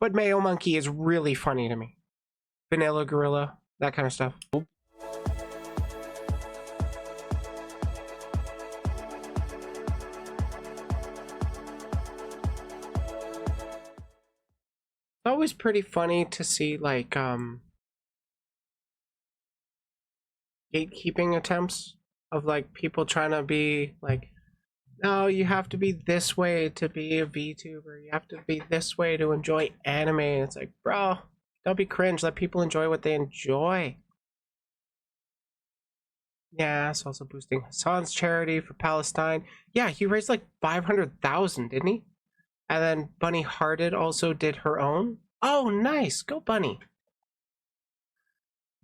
But Mayo Monkey is really funny to me. Vanilla Gorilla, that kind of stuff. It's always pretty funny to see like gatekeeping attempts of like people trying to be like, no, you have to be this way to be a VTuber. You have to be this way to enjoy anime. And it's like, bro, don't be cringe. Let people enjoy what they enjoy. Yeah, it's also boosting Hassan's charity for Palestine. Yeah, he raised like 500,000, didn't he? And then Bunny Hearted also did her own. Oh, nice. Go Bunny.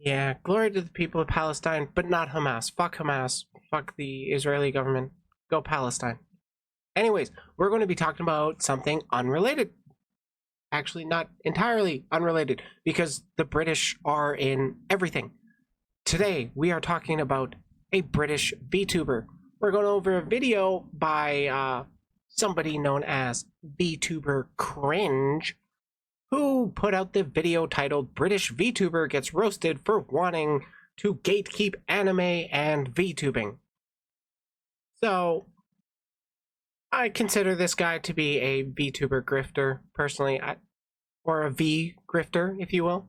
Yeah, glory to the people of Palestine, but not Hamas. Fuck Hamas. Fuck the Israeli government. Go Palestine. Anyways, we're going to be talking about something unrelated. Actually, not entirely unrelated, because the British are in everything. Today, we are talking about a British VTuber. We're going over a video by somebody known as VTuber Cringe, who put out the video titled British VTuber Gets Roasted for Wanting to Gatekeep Anime and VTubing. So, I consider this guy to be a VTuber grifter, personally, or a V grifter, if you will.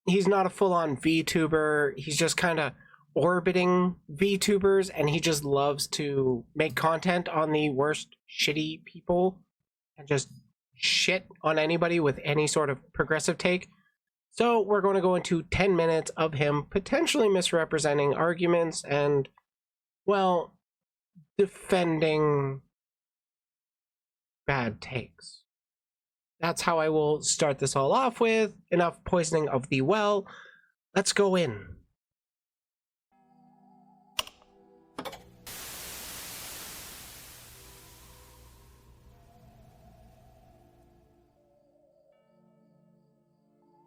He's not a full-on VTuber, he's just kind of orbiting VTubers, and he just loves to make content on the worst shitty people and just shit on anybody with any sort of progressive take. So we're going to go into 10 minutes of him potentially misrepresenting arguments and, well, defending bad takes. That's how I will start this all off with. Enough poisoning of the well. Let's go in.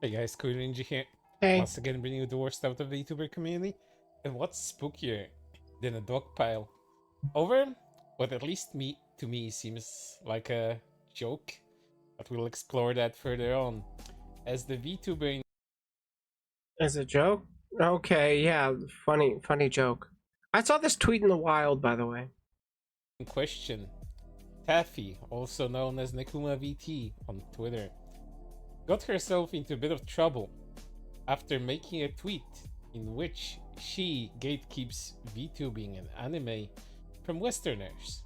Hey guys, Cool Ninja here. Hey. Once again bringing you the worst out of the VTuber community. And what's spookier than a dog pile? Over what at least to me seems like a joke, but we'll explore that further on. As the VTuber As a joke? Okay, yeah, funny joke. I saw this tweet in the wild, by the way. in question, Taffy, also known as Nekuma VT on Twitter, got herself into a bit of trouble after making a tweet in which she gatekeeps VTubing and anime from Westerners.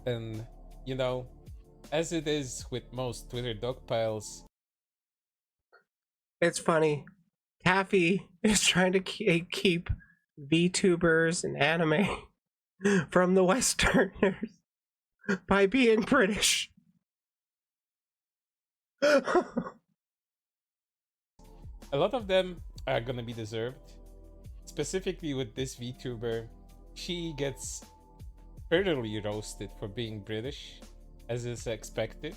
And, you know, as it is with most Twitter dogpiles, It's funny. Taffy is trying to keep VTubers and anime from the Westerners by being British. a lot of them are gonna be deserved. Specifically with this VTuber, she gets furtherly roasted for being British, as is expected,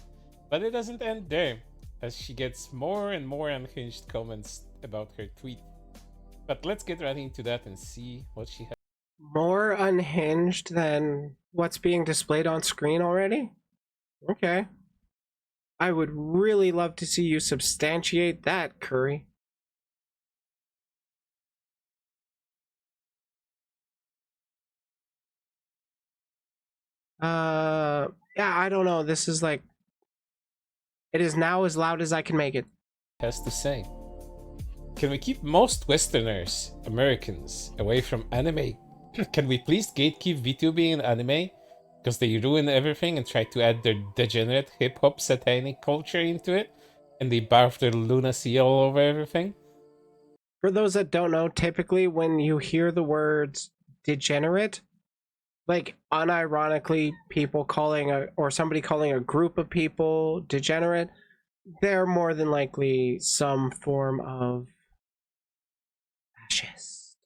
but it doesn't end there, as she gets more and more unhinged comments about her tweet. But let's get right into that and see what she has. More unhinged than what's being displayed on screen already? Okay. I would really love to see you substantiate that, Curry. Yeah, I don't know. This is like, it is now as loud as I can make it. Has to say. Can we keep most Westerners, Americans, away from anime? Can we please gatekeep VTubing and anime? Because they ruin everything and try to add their degenerate hip-hop satanic culture into it, and they barf their lunacy all over everything? For those that don't know, typically when you hear the words degenerate, like unironically people calling or somebody calling a group of people degenerate, they're more than likely some form of fascist.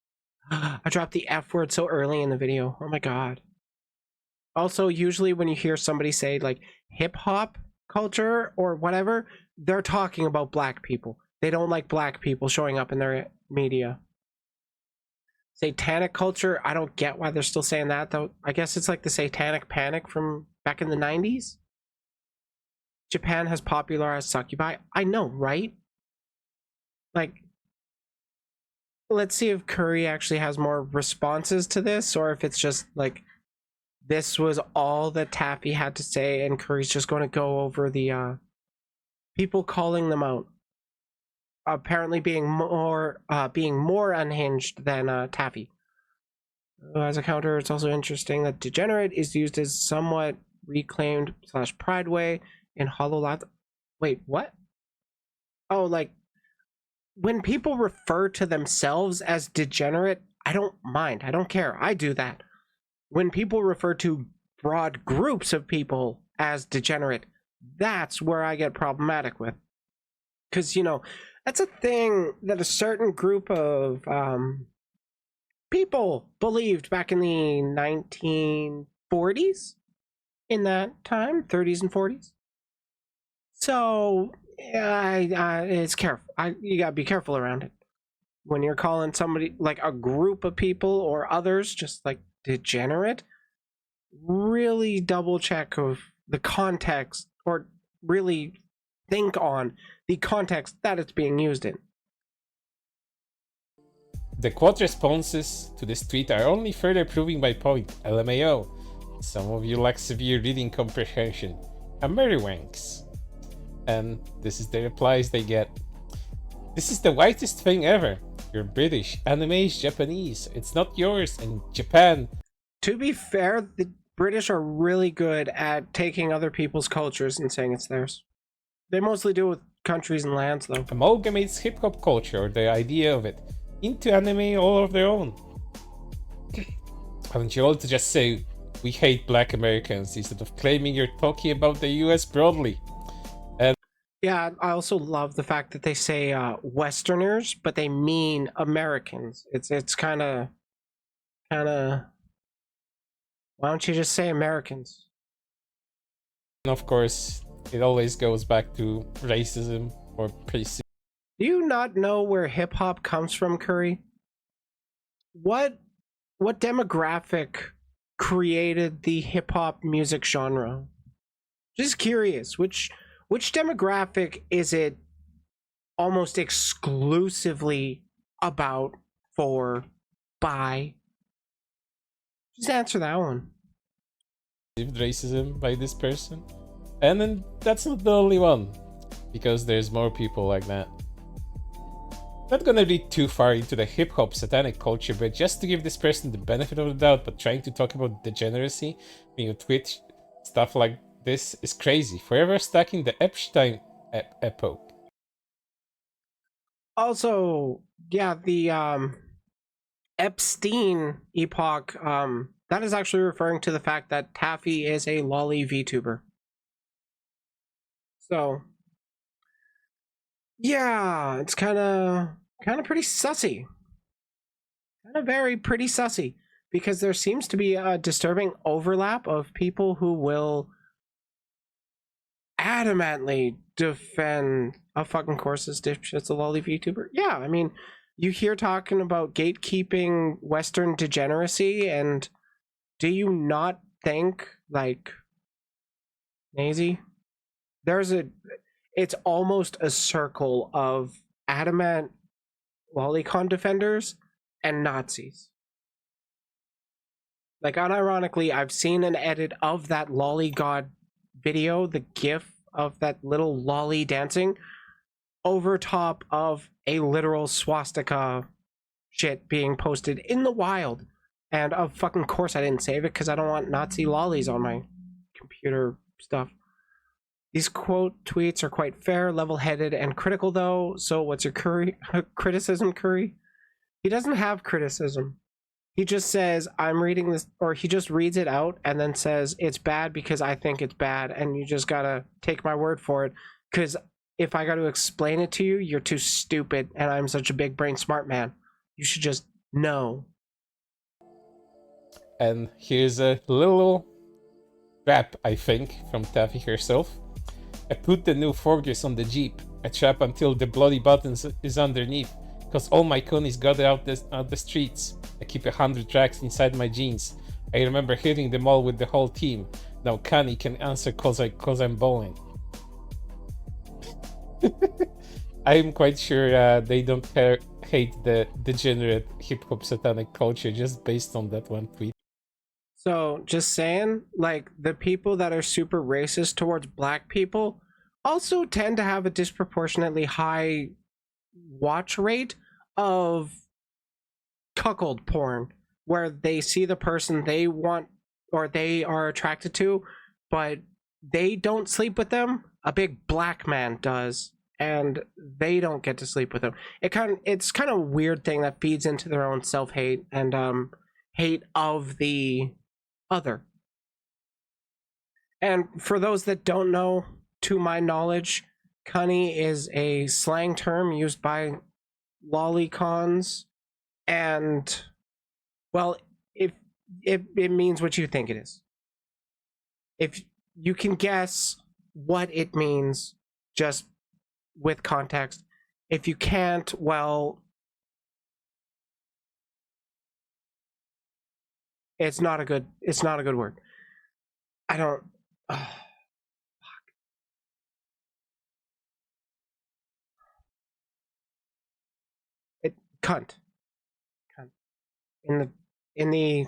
I dropped the F word so early in the video. Oh my god. Also, usually when you hear somebody say like hip hop culture or whatever, they're talking about black people. They don't like black people showing up in their media. Satanic culture, I don't get why they're still saying that though. I guess it's like the satanic panic from back in the 90s. Japan has popularized succubi. I know, right? Like, let's see if Curry actually has more responses to this, or if it's just like this was all that Taffy had to say, and Curry's just going to go over the people calling them out, apparently being more unhinged than Taffy. As a counter, it's also interesting that degenerate is used as somewhat reclaimed / pride way in HoloLens. Wait, what? Oh, like when people refer to themselves as degenerate, I don't mind. I don't care. I do that. When people refer to broad groups of people as degenerate, that's where I get problematic with. Because, you know, that's a thing that a certain group of people believed back in the 1940s, in that time, 30s and 40s. So, it's careful. You gotta be careful around it. When you're calling somebody, like a group of people or others, just like degenerate, really double check of the context, or really think on the context that it's being used in. The quote responses to this tweet are only further proving my point. LMAO. Some of you lack severe reading comprehension. Ameriwanks. And this is the replies they get. This is the whitest thing ever. You're British. Anime is Japanese. It's not yours. And Japan. To be fair, the British are really good at taking other people's cultures and saying it's theirs. They mostly do it with countries and lands, though. Amalgamates hip-hop culture, or the idea of it, into anime all of their own. Haven't you all to just say, we hate black Americans, instead of claiming you're talking about the US broadly? Yeah, I also love the fact that they say Westerners, but they mean Americans. It's kind of. Why don't you just say Americans? And of course, it always goes back to racism or prejudice. Do you not know where hip hop comes from, Curry? What demographic created the hip hop music genre? Just curious, which demographic is it almost exclusively about, for, by? Just answer that one. Racism by this person. And then that's not the only one, because there's more people like that. Not gonna read too far into the hip-hop satanic culture, but just to give this person the benefit of the doubt, but trying to talk about degeneracy, being a Twitch, stuff like this is crazy. Forever stacking the Epstein epoch. Also, yeah, the Epstein epoch, that is actually referring to the fact that Taffy is a lolly VTuber. So, yeah, it's kind of pretty sussy. Kind of very pretty sussy, because there seems to be a disturbing overlap of people who will adamantly defend a fucking course as dipshit's a lolly VTuber. Yeah, I mean, you hear talking about gatekeeping Western degeneracy, and do you not think, like, Nazy? It's almost a circle of adamant lolicon defenders and Nazis. Like, unironically, I've seen an edit of that lolly god video, the gif of that little lolly dancing, over top of a literal swastika shit being posted in the wild. And of fucking course I didn't save it, because I don't want Nazi lollies on my computer stuff. These quote tweets are quite fair, level-headed, and critical, though. So what's your criticism, Curry? He doesn't have criticism. He just says, I'm reading this, or he just reads it out and then says, it's bad because I think it's bad, and you just gotta take my word for it, because if I gotta explain it to you, you're too stupid, and I'm such a big brain smart man. You should just know. And here's a little rap, I think, from Taffy herself. I put the new Forgers on the Jeep. I trap until the bloody buttons is underneath, cause all my conies got out the streets. I keep 100 tracks inside my jeans. I remember hitting them all with the whole team. Now Kanye can answer cause I'm bowling. I'm quite sure they don't hate the degenerate hip-hop satanic culture just based on that one tweet. So, just saying, like, the people that are super racist towards black people also tend to have a disproportionately high watch rate of cuckold porn, where they see the person they want or they are attracted to, but they don't sleep with them. A big black man does, and they don't get to sleep with them. It's kind of a weird thing that feeds into their own self-hate and hate of the other. And for those that don't know, to my knowledge, cunny is a slang term used by lolicons, and well, if it means what you think it is. If you can guess what it means just with context. If you can't, well, it's not a good word. I don't fuck. Cunt. In the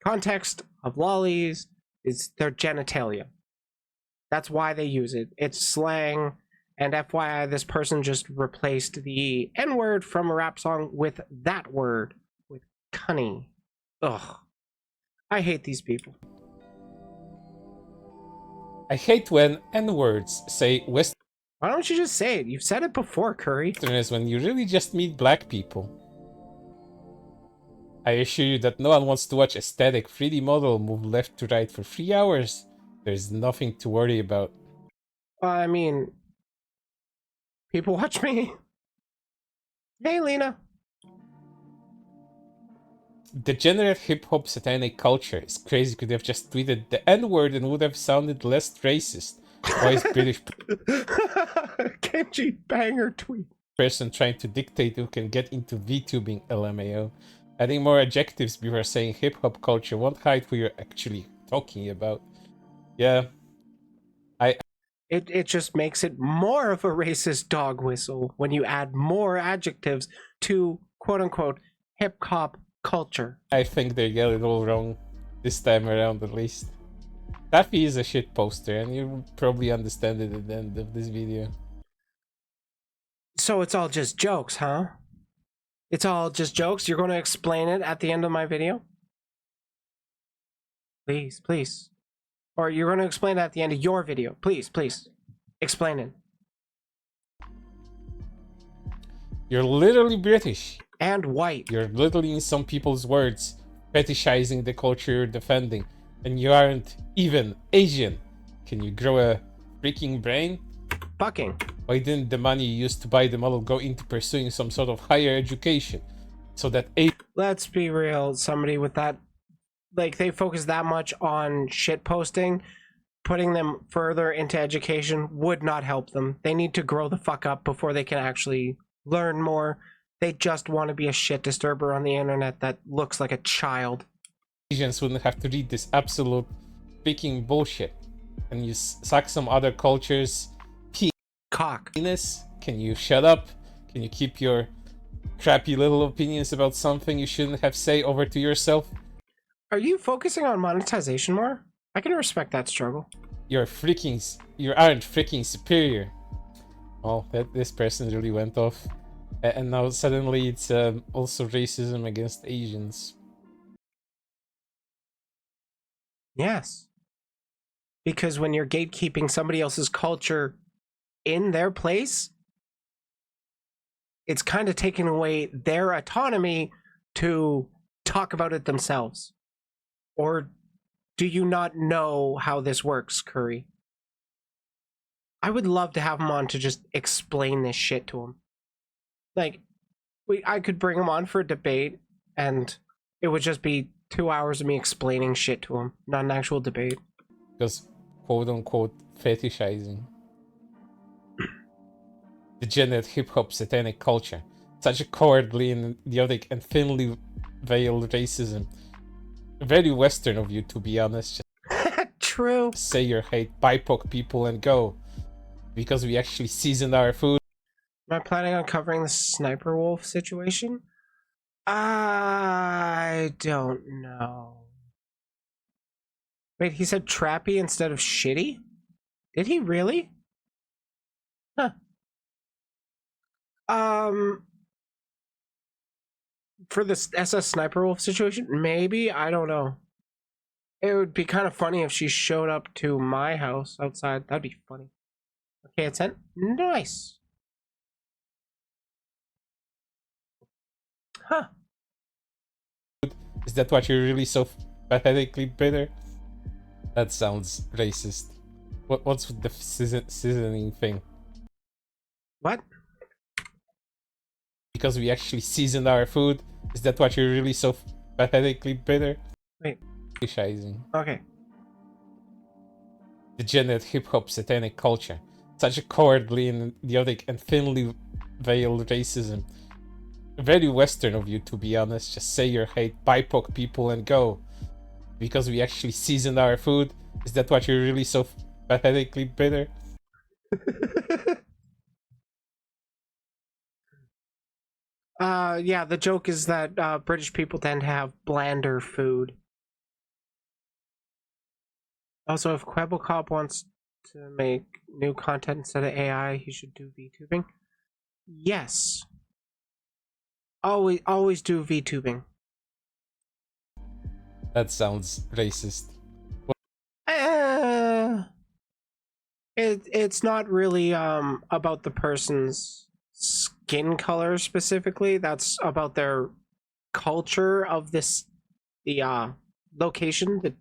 context of lollies, it's their genitalia. That's why they use it. It's slang. And FYI, this person just replaced the N-word from a rap song with that word, with cunny. Ugh. I hate these people. I hate when N-words say Westerners Why don't you just say it? You've said it before, Curry. when you really just meet black people. I assure you that no one wants to watch a static 3D model move left to right for 3 hours. There's nothing to worry about. I mean, people watch me. Hey, Lena. Degenerate hip-hop satanic culture is crazy. Could have just tweeted the N-word and would have sounded less racist. Why is British Kenji banger tweet. person trying to dictate who can get into VTubing, LMAO? Adding more adjectives before saying hip-hop culture won't hide who you're actually talking about. Yeah. It just makes it more of a racist dog whistle when you add more adjectives to quote-unquote hip-hop culture. I think they get it all wrong this time around, at least. Taffy is a shit poster, and you'll probably understand it at the end of this video. So it's all just jokes, huh? It's all just jokes? You're going to explain it at the end of my video? Please, please. Or you're going to explain it at the end of your video. Please, please. Explain it. You're literally British. And white. You're literally, in some people's words, fetishizing the culture you're defending. And you aren't even Asian. Can you grow a freaking brain? Fucking. Why didn't the money you used to buy the model go into pursuing some sort of higher education? So that Let's be real, somebody with that, like, they focus that much on shit posting, putting them further into education would not help them. They need to grow the fuck up before they can actually learn more. They just want to be a shit disturber on the internet that looks like a child. Asians wouldn't have to read this absolute freaking bullshit. And you suck some other cultures' Cock. penis. Can you shut up? Can you keep your crappy little opinions about something you shouldn't have say over to yourself? Are you focusing on monetization more? I can respect that struggle. You aren't freaking superior. Well, this person really went off. And now suddenly it's also racism against Asians. Yes. Because when you're gatekeeping somebody else's culture in their place, it's kind of taking away their autonomy to talk about it themselves. Or do you not know how this works, Curry? I would love to have him on to just explain this shit to him. Like, I could bring him on for a debate, and it would just be 2 hours of me explaining shit to him, not an actual debate. Just quote-unquote fetishizing. Degenerate hip-hop satanic culture. Such a cowardly and idiotic and thinly veiled racism. Very Western of you, to be honest. True. Just say you hate BIPOC people and go. because we actually seasoned our food. Am I planning on covering the sniper wolf situation? I don't know. Wait, he said trappy instead of shitty? Did he really? Huh. For this SS Sniper Wolf situation, maybe, I don't know. It would be kind of funny if she showed up to my house outside. That'd be funny. Okay, it's sent. Nice. Huh. Is that what you're really so pathetically bitter? That sounds racist. What's with the seasoning thing? What? Because we actually seasoned our food? Is that what you're really so pathetically bitter? Wait. Fetishizing. Okay. Degenerate hip-hop satanic culture. Such a cowardly and idiotic and thinly veiled racism. Very Western of you, to be honest. Just say you hate BIPOC people and go. Because we actually seasoned our food? Is that what you're really so pathetically bitter? Yeah, the joke is that British people tend to have blander food. Also, if Kwebblecop wants to make new content instead of AI, he should do VTubing. Yes. Always do VTubing. That sounds racist. It's not really about the person's skin color specifically. That's about their culture of the location, the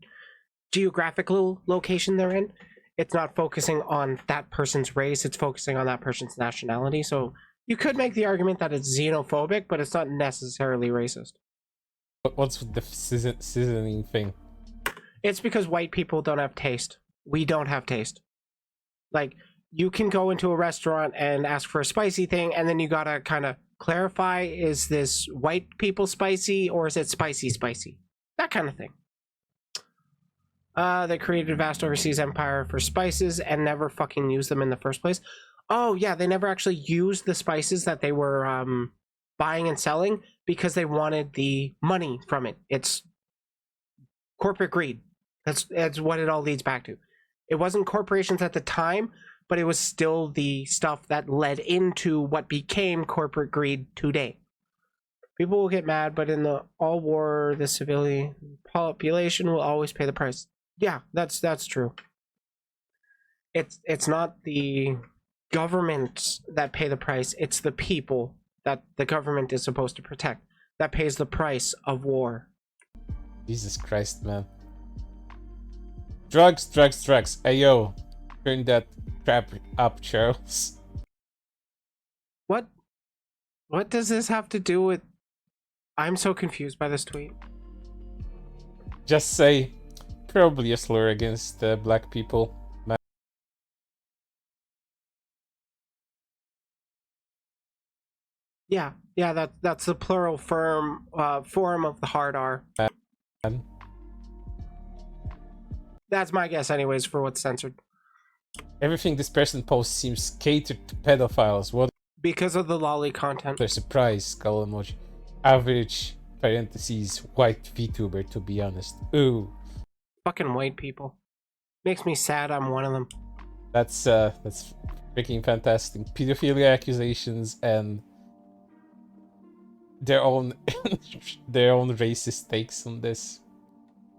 geographical location they're in. It's not focusing on that person's race, it's focusing on that person's nationality. So you could make the argument that it's xenophobic, but it's not necessarily racist. What's with the seasoning thing? It's because white people don't have taste. We don't have taste. Like, you can go into a restaurant and ask for a spicy thing, and then you gotta kind of clarify, is this white people spicy or is it spicy? That kind of thing. They created a vast overseas empire for spices and never fucking used them in the first place. Oh yeah, they never actually used the spices that they were buying and selling because they wanted the money from it. It's corporate greed. That's what it all leads back to. It wasn't corporations at the time, but it was still the stuff that led into what became corporate greed today. People will get mad, but in the all war, the civilian population will always pay the price. Yeah, that's true. It's not the governments that pay the price, it's the people that the government is supposed to protect that pays the price of war. Jesus Christ, man. Drugs. Hey yo, turn that crap up, Charles. What does this have to do with... I'm so confused by this tweet. Just say, probably a slur against black people. Man. Yeah, that's the plural form of the hard R. Man. That's my guess anyways for what's censored. Everything this person posts seems catered to pedophiles. What? Because of the lolly content. Their surprise, skull emoji. Average, parentheses, white VTuber, to be honest. Ooh. Fucking white people. Makes me sad I'm one of them. That's freaking fantastic. Pedophilia accusations and their own racist takes on this.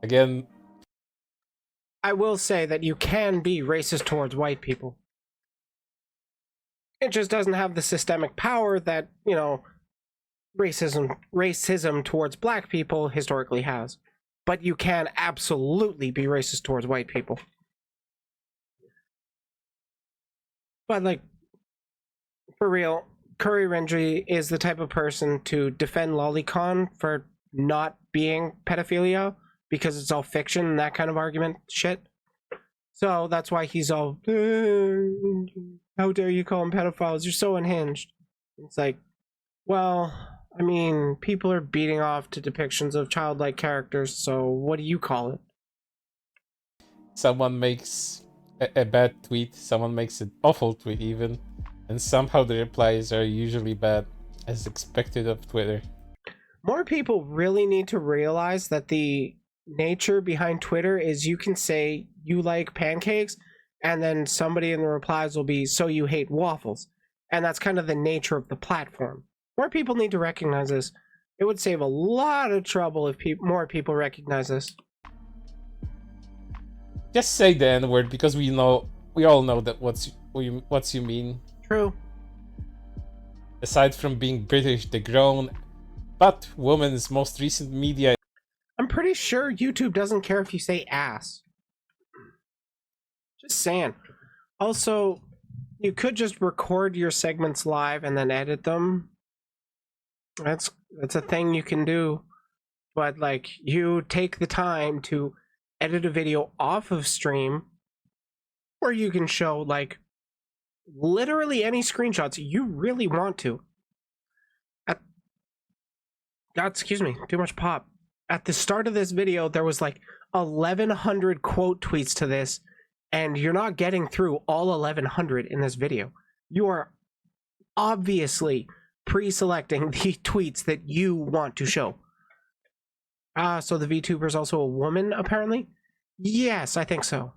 Again, I will say that you can be racist towards white people. It just doesn't have the systemic power that, you know, racism towards black people historically has. But you can absolutely be racist towards white people. But, like, for real, Curry Rendry is the type of person to defend Lolicon for not being pedophilia because it's all fiction and that kind of argument shit. So that's why he's all, how dare you call them pedophiles? You're so unhinged. It's like, well, I mean, people are beating off to depictions of childlike characters, so what do you call it? someone makes a bad tweet, someone makes an awful tweet even, and somehow the replies are usually bad, as expected of Twitter. More people really need to realize that the nature behind Twitter is you can say you like pancakes, and then somebody in the replies will be, so you hate waffles. And that's kind of the nature of the platform. More people need to recognize this. It would save a lot of trouble if more people recognize this. Just say the N-word, because we all know that what you mean. True. Aside from being British, the grown but woman's most recent media. I'm pretty sure YouTube doesn't care if you say ass. Just saying. Also, you could just record your segments live and then edit them. That's a thing you can do. But like, you take the time to edit a video off of stream, or you can show like literally any screenshots you really want to. God, excuse me, too much pop. At the start of this video, there was like 1,100 quote tweets to this, and you're not getting through all 1,100 in this video. You are obviously pre-selecting the tweets that you want to show. So the VTuber is also a woman, apparently? Yes, I think so.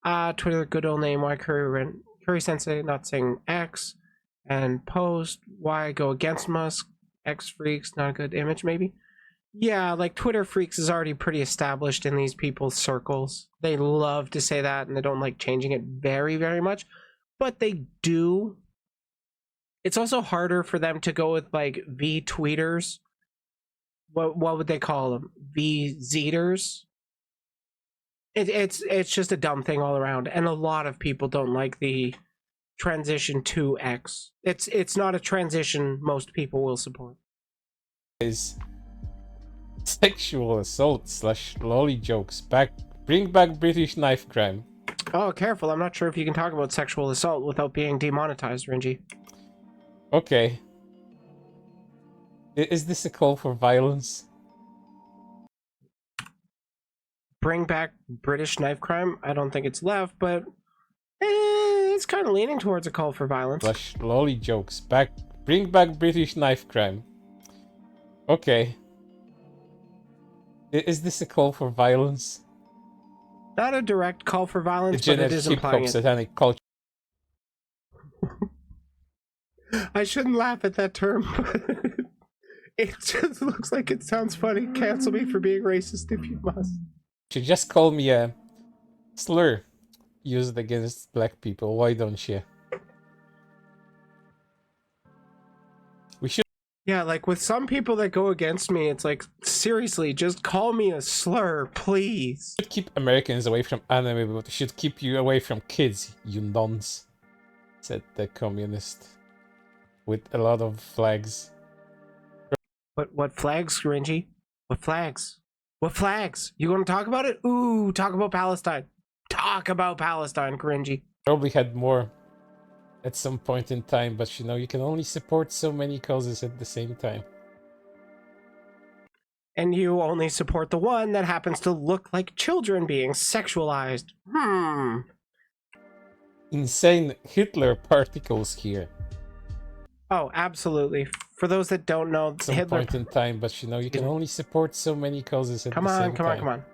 Twitter, good old name, why Curry Sensei not saying X, and post, why go against Musk, X freaks, not a good image, maybe? Yeah, like Twitter freaks is already pretty established in these people's circles. They love to say that, and they don't like changing it very, very much, but they do. It's also harder for them to go with like V-tweeters. What would they call them? V-zeters? It's just a dumb thing all around, and a lot of people don't like the transition to X. It's not a transition most people will support. Is sexual assault / lolly jokes. Bring back British knife crime. Oh, careful! I'm not sure if you can talk about sexual assault without being demonetized, Ringy. Okay. Is this a call for violence? Bring back British knife crime? I don't think it's left, but it's kind of leaning towards a call for violence. / lolly jokes. Bring back British knife crime. Okay. Is this a call for violence? Not a direct call for violence, but it is implying it. Satanic culture. I shouldn't laugh at that term, but it just looks like it sounds funny. Cancel me for being racist if you must. You just call me a slur used against black people. Why don't you? We should. Yeah, like with some people that go against me, it's like, seriously, just call me a slur, please. Should keep Americans away from anime, but should keep you away from kids, you nonce, said the communist with a lot of flags. What flags, Gringy? What flags? What flags? You want to talk about it? Ooh, talk about Palestine. Talk about Palestine, Gringy. Probably had more at some point in time, but you know, you can only support so many causes at the same time. And you only support the one that happens to look like children being sexualized. Insane Hitler particles here. Oh, absolutely. For those that don't know, Some Hitler... point in time, but you know, you can only support so many causes at the same time. Come on.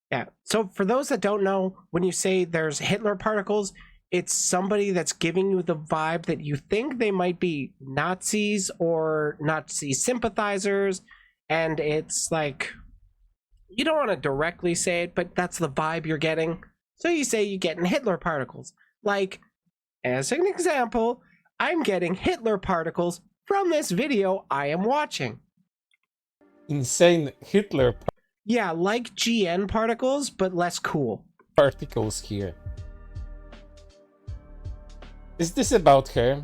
Yeah, so for those that don't know, when you say there's Hitler particles, it's somebody that's giving you the vibe that you think they might be Nazis or Nazi sympathizers, and it's like, you don't want to directly say it, but that's the vibe you're getting. So you say you're getting Hitler particles. Like, as an example, I'm getting Hitler particles from this video I am watching. Insane Hitler Yeah, like GN particles, but less cool. Particles here. Is this about her?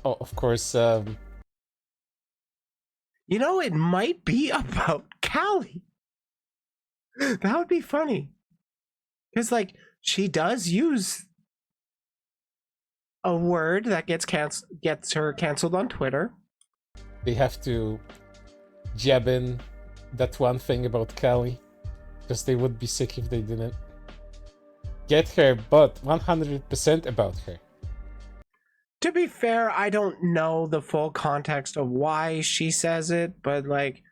Of course. You know, it might be about Callie. That would be funny. Because, like, she does use a word that gets her canceled on Twitter. They have to jab in that one thing about Callie. because they would be sick if they didn't. Get her, but 100% about her. To be fair, I don't know the full context of why she says it, but like,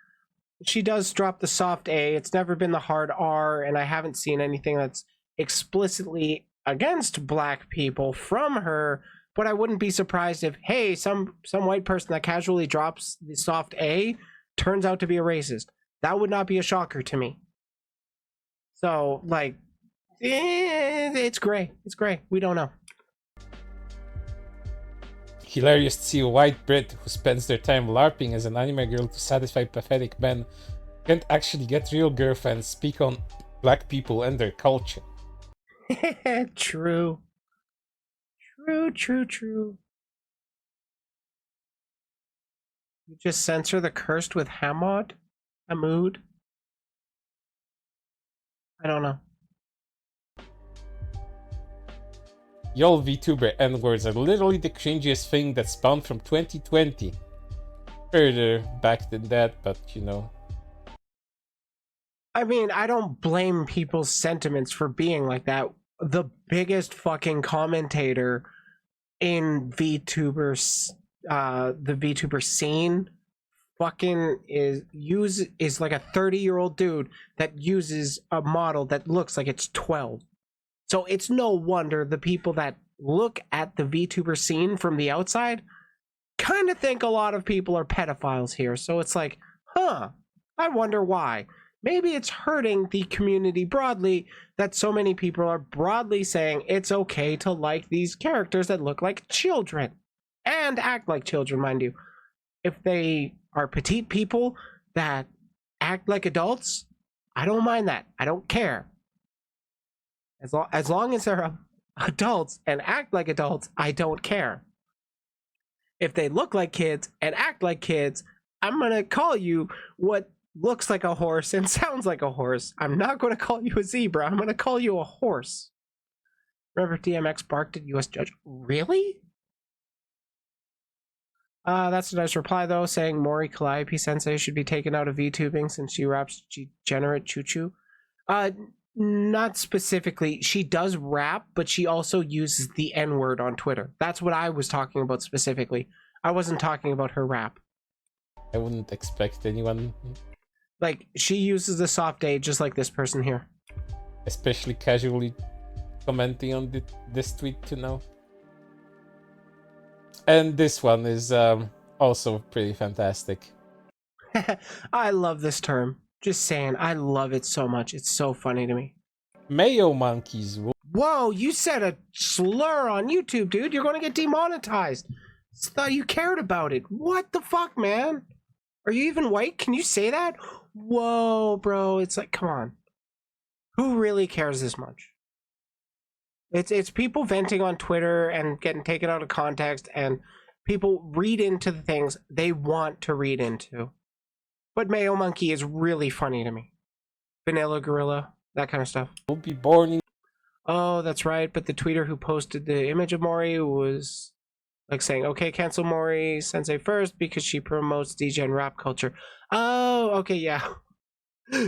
she does drop the soft A. It's never been the hard R, and I haven't seen anything that's explicitly against black people from her. But I wouldn't be surprised if, hey, some white person that casually drops the soft A turns out to be a racist. That would not be a shocker to me. So, like, it's gray. It's gray. We don't know. Hilarious to see a white Brit who spends their time LARPing as an anime girl to satisfy pathetic men can't actually get real girlfriends, speak on black people and their culture. True. True. You just censor the cursed with Hamod? Hamoud? I don't know. Y'all VTuber N-words are literally the cringiest thing that spawned from 2020. Further back than that, but you know. I mean, I don't blame people's sentiments for being like that. The biggest fucking commentator in VTubers, the VTuber scene, fucking is like a 30-year-old dude that uses a model that looks like it's 12. So it's no wonder the people that look at the VTuber scene from the outside kind of think a lot of people are pedophiles here. So it's like, huh, I wonder why. Maybe it's hurting the community broadly that so many people are broadly saying it's okay to like these characters that look like children and act like children, mind you. If they are petite people that act like adults, I don't mind that. I don't care. As long as they're adults and act like adults, I don't care. If they look like kids and act like kids, I'm going to call you what looks like a horse and sounds like a horse. I'm not going to call you a zebra. I'm going to call you a horse. Remember DMX barked at US judge. Really? That's a nice reply, though, saying Mori Calliope Sensei should be taken out of VTubing since she raps degenerate choo-choo. Not specifically. She does rap, but she also uses the N-word on Twitter. That's what I was talking about specifically. I wasn't talking about her rap. I wouldn't expect anyone... Like, she uses the soft A just like this person here. especially casually commenting on this tweet to know. And this one is also pretty fantastic. I love this term. Just saying, I love it so much. It's so funny to me. Mayo monkeys. Whoa, you said a slur on YouTube, dude. You're going to get demonetized. Thought you cared about it. What the fuck, man? Are you even white? Can you say that? Whoa, bro. It's like, come on. Who really cares this much? It's people venting on Twitter and getting taken out of context, and people read into the things they want to read into. But Mayo Monkey is really funny to me. Vanilla Gorilla, that kind of stuff. Will be born in... Oh, that's right. But the tweeter who posted the image of Mori was like saying, okay, cancel Mori Sensei first because she promotes degen rap culture. Oh, okay, yeah.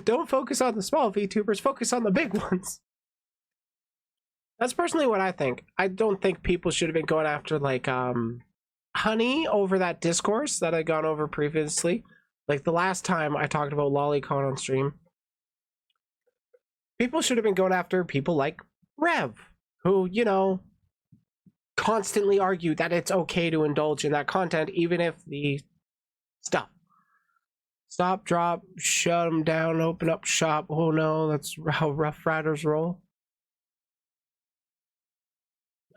Don't focus on the small VTubers, focus on the big ones. That's personally what I think. I don't think people should have been going after like Honey over that discourse that I'd gone over previously. Like the last time I talked about LollyCon on stream. People should have been going after people like Rev, who, you know, constantly argue that it's okay to indulge in that content, even if the stop, drop, shut them down, open up shop. Oh no, that's how Rough Riders roll.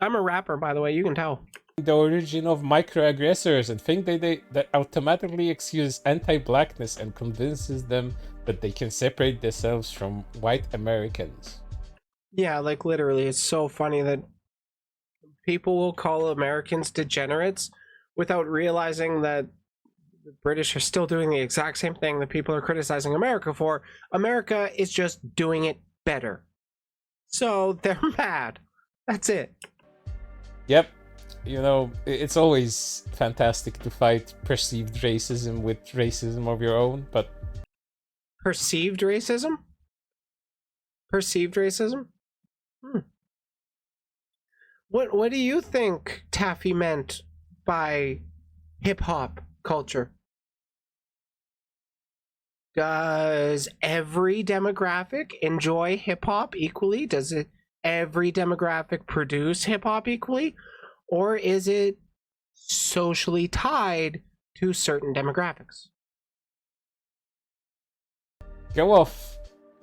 I'm a rapper, by the way, you can tell. The origin of microaggressors and think that automatically excuses anti-blackness and convinces them that they can separate themselves from white Americans. Yeah, like literally, it's so funny that people will call Americans degenerates without realizing that the British are still doing the exact same thing that people are criticizing America for. America is just doing it better. So they're mad. That's it. Yep. You know, it's always fantastic to fight perceived racism with racism of your own, but... Perceived racism? Perceived racism? What do you think Taffy meant by hip-hop culture? Does every demographic enjoy hip-hop equally? Does every demographic produce hip-hop equally? Or is it socially tied to certain demographics? Go off,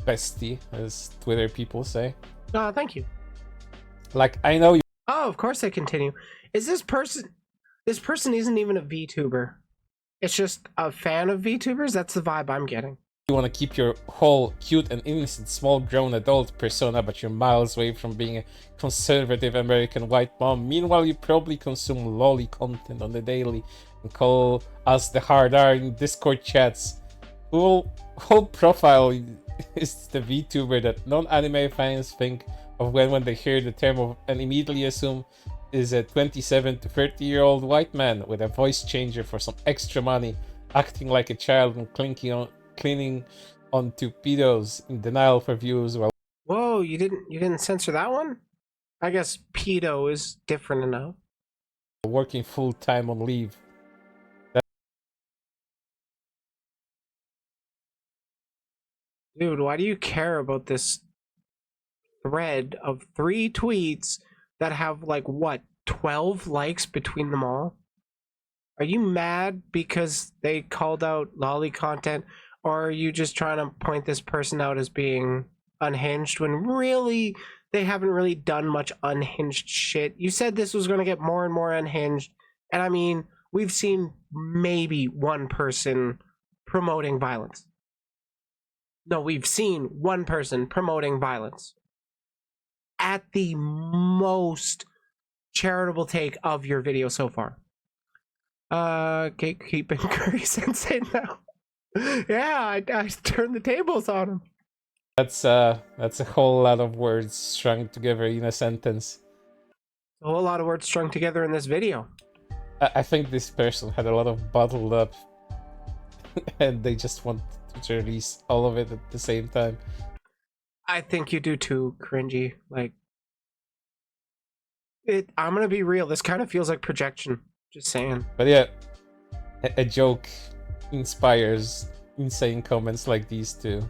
bestie, as Twitter people say. Thank you. Like, I know you Oh, of course they continue. Is this person isn't even a VTuber. It's just a fan of VTubers? That's the vibe I'm getting. want to keep your whole cute and innocent small grown adult persona, but you're miles away from being a conservative American white mom. Meanwhile, you probably consume lolly content on the daily and call us the hard R in Discord chats. Whole profile is the VTuber that non-anime fans think of when they hear the term of and immediately assume is a 27 to 30-year-old white man with a voice changer for some extra money, acting like a child and cleaning on pedos in denial for views while Whoa, you didn't censor that one? I guess pedo is different enough. working full-time on leave. Dude, why do you care about this thread of 3 tweets that have like what, 12 likes between them all? Are you mad because they called out lolly content, or are you just trying to point this person out as being unhinged when really they haven't really done much unhinged shit? You said this was going to get more and more unhinged, and I mean, we've seen maybe one person promoting violence. No, we've seen one person promoting violence. At the most charitable take of your video so far. Gatekeeping Curry Sensei now. Yeah, I turned the tables on him. That's a whole lot of words strung together in a sentence. A whole lot of words strung together in this video. I think this person had a lot of bottled up and they just want to release all of it at the same time. I think you do too, cringy. Like, I'm gonna be real, this kind of feels like projection. Just saying. But yeah, a joke inspires insane comments like these too.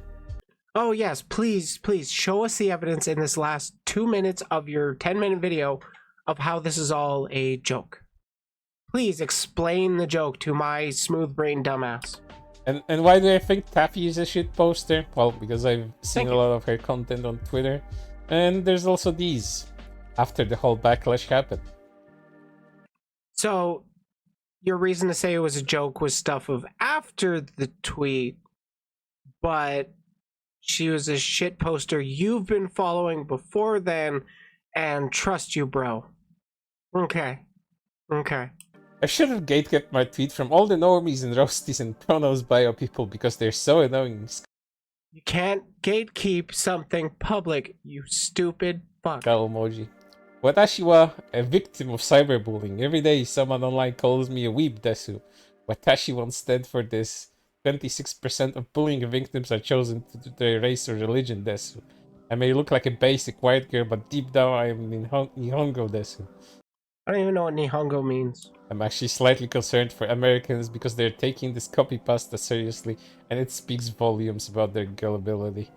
Oh yes, please show us the evidence in this last 2 minutes of your 10-minute video of how this is all a joke. Please explain the joke to my smooth-brained dumbass. And why do I think Taffy is a shit poster? Well, because I've seen a lot of her content on Twitter. And there's also these, after the whole backlash happened. So, your reason to say it was a joke was stuff of after the tweet, but she was a shit poster you've been following before then, and trust you, bro. Okay. I should have gatekept my tweet from all the normies and roasties and pronos bio people because they're so annoying. You can't gatekeep something public, you stupid fuck. Skull emoji. Watashi wa a victim of cyberbullying. Every day someone online calls me a weeb desu. Watashi won't stand for this. 26% of bullying victims are chosen due to their race or religion desu. I may look like a basic white girl, but deep down I am Nihongo desu. I don't even know what Nihongo means. I'm actually slightly concerned for Americans because they're taking this copy pasta seriously, and it speaks volumes about their gullibility.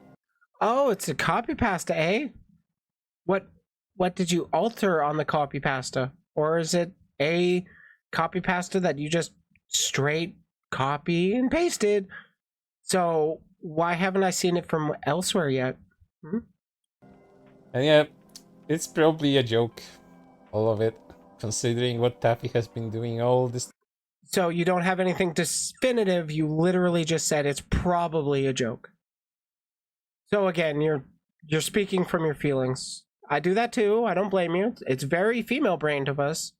Oh, it's a copy pasta, eh? What did you alter on the copy pasta? Or is it a copy pasta that you just straight copy and pasted? So why haven't I seen it from elsewhere yet? And yeah, it's probably a joke, all of it, considering what Taffy has been doing all this. So you don't have anything definitive, you literally just said it's probably a joke. So again, you're speaking from your feelings. I do that too, I don't blame you. It's very female-brained of us.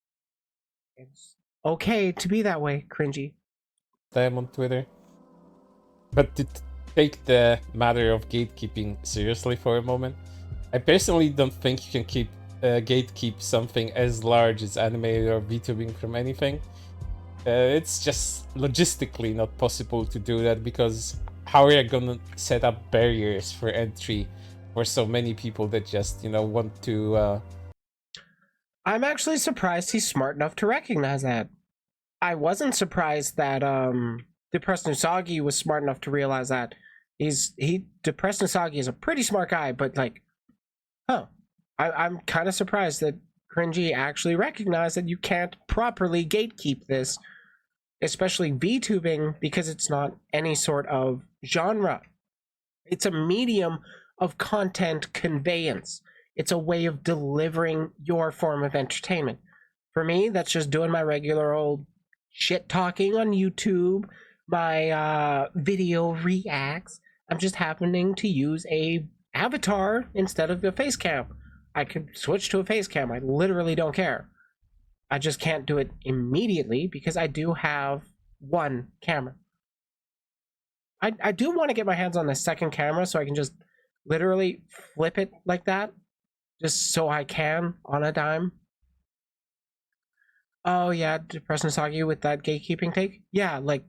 It's okay to be that way, cringy. Time on Twitter. But to take the matter of gatekeeping seriously for a moment, I personally don't think you can gatekeep something as large as anime or VTubing from anything. It's just logistically not possible to do that because how are you gonna set up barriers for entry for so many people that just, you know, want to I'm actually surprised he's smart enough to recognize that. I wasn't surprised that Depressed Usagi was smart enough to realize that. Depressed Usagi is a pretty smart guy, but like, I'm kind of surprised that Cringy actually recognized that you can't properly gatekeep this, especially VTubing, because it's not any sort of genre. It's a medium of content conveyance. It's a way of delivering your form of entertainment. For me, that's just doing my regular old shit talking on YouTube, my video reacts. I'm just happening to use a avatar instead of a face cam. I could switch to a face cam. I literally don't care. I just can't do it immediately because I do have one camera. I do want to get my hands on the second camera so I can just literally flip it like that, just so I can on a dime. Oh yeah, Depressed Nusagi with that gatekeeping take. Yeah, like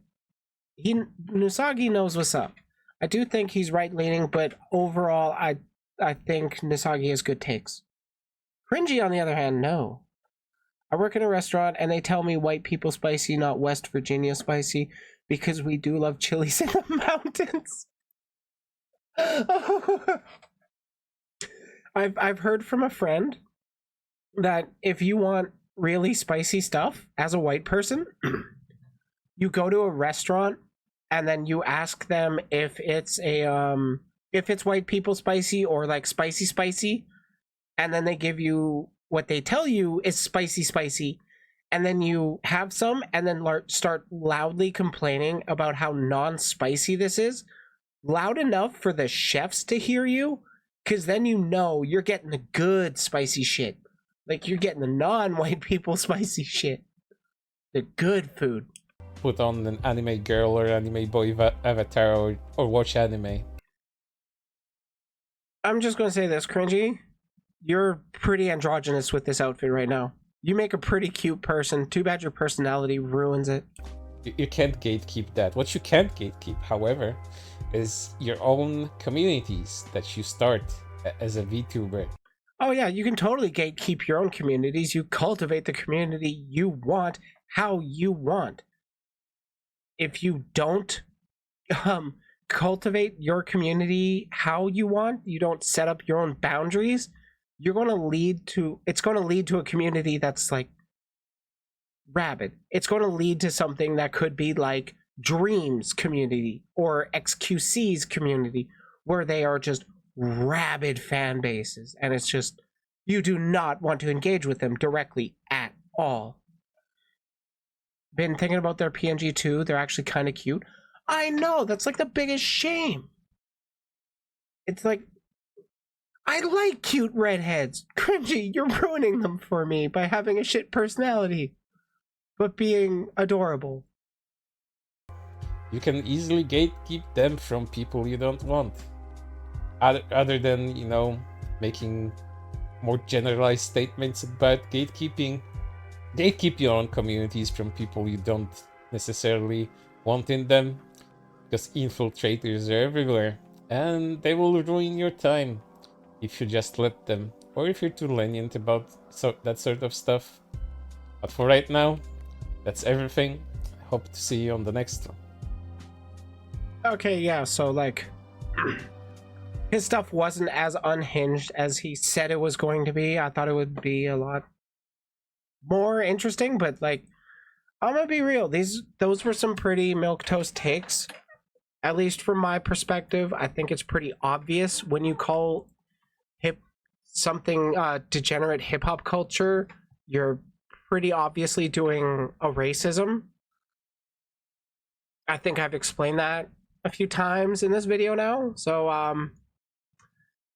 Nusagi knows what's up. I do think he's right leaning, but overall, I think Nusagi has good takes. Cringy, on the other hand, no. I work in a restaurant and they tell me white people spicy, not West Virginia spicy, because we do love chilies in the mountains. I've heard from a friend that if you want really spicy stuff as a white person, you go to a restaurant and then you ask them if it's white people spicy or like spicy, and then they give you what they tell you is spicy, and then you have some and then start loudly complaining about how non-spicy this is, loud enough for the chefs to hear you, because then you know you're getting the good spicy shit. Like, you're getting the non-white people spicy shit. The good food. put on an anime girl or anime boy avatar or watch anime. I'm just gonna say this, Cringy. You're pretty androgynous with this outfit right now. You make a pretty cute person. Too bad your personality ruins it. You can't gatekeep that. What you can't gatekeep, however, is your own communities that you start as a VTuber. Oh yeah, you can totally gatekeep your own communities. You cultivate the community you want, how you want. If you don't cultivate your community how you want, you don't set up your own boundaries, it's going to lead to a community that's like rabid. It's going to lead to something that could be like Dream's community or XQC's community, where they are just rabid fan bases, and it's just, you do not want to engage with them directly at all. Been thinking about their PNG too. They're actually kind of cute. I know, that's like the biggest shame. It's like, I like cute redheads. Cringy, you're ruining them for me by having a shit personality, but being adorable. You can easily gatekeep them from people you don't want. Other than, you know, making more generalized statements about gatekeeping, gatekeep your own communities from people you don't necessarily want in them, because infiltrators are everywhere, and they will ruin your time if you just let them, or if you're too lenient about that sort of stuff. But for right now, that's everything. I hope to see you on the next one. Okay, yeah, so like, his stuff wasn't as unhinged as he said it was going to be. I thought it would be a lot more interesting, but like, I'm gonna be real, those were some pretty milquetoast takes. At least from my perspective, I think it's pretty obvious when you call something degenerate hip-hop culture, you're pretty obviously doing a racism. I think I've explained that a few times in this video now, so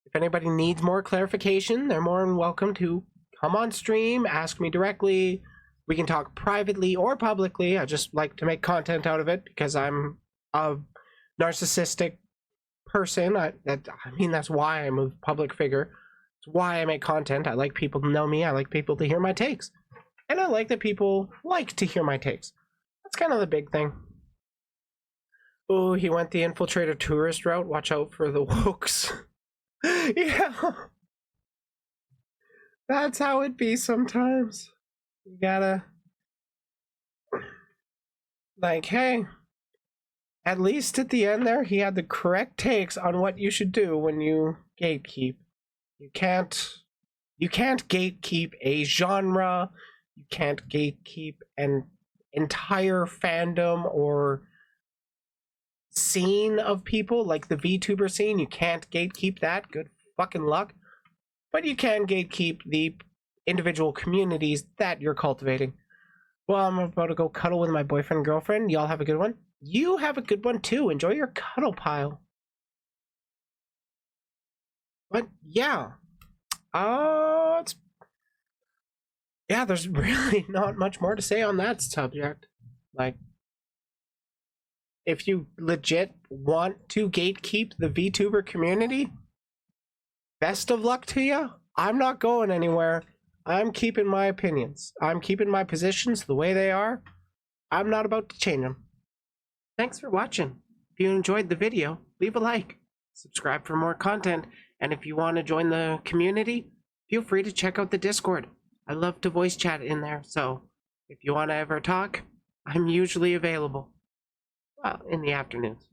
if anybody needs more clarification, they're more than welcome to come on stream, ask me directly. We can talk privately or publicly. I just like to make content out of it because I'm a narcissistic person. I mean, that's why I'm a public figure. It's why I make content. I like people to know me. I like people to hear my takes. And I like that people like to hear my takes. That's kind of the big thing. Oh, he went the infiltrator tourist route. Watch out for the wokes. Yeah. That's how it be sometimes. You gotta, like, hey, at least at the end there, he had the correct takes on what you should do when you gatekeep. You can't gatekeep a genre. You can't gatekeep an entire fandom or scene of people, like the VTuber scene. You can't gatekeep that. Good fucking luck. But you can gatekeep the individual communities that you're cultivating. Well, I'm about to go cuddle with my boyfriend and girlfriend. Y'all have a good one. You have a good one too. Enjoy your cuddle pile. But yeah. There's really not much more to say on that subject. Like, if you legit want to gatekeep the VTuber community, best of luck to you. I'm not going anywhere. I'm keeping my opinions. I'm keeping my positions the way they are. I'm not about to change them. Thanks for watching. If you enjoyed the video, leave a like, subscribe for more content, and if you want to join the community, feel free to check out the Discord. I love to voice chat in there, so if you want to ever talk, I'm usually available. Well, in the afternoons.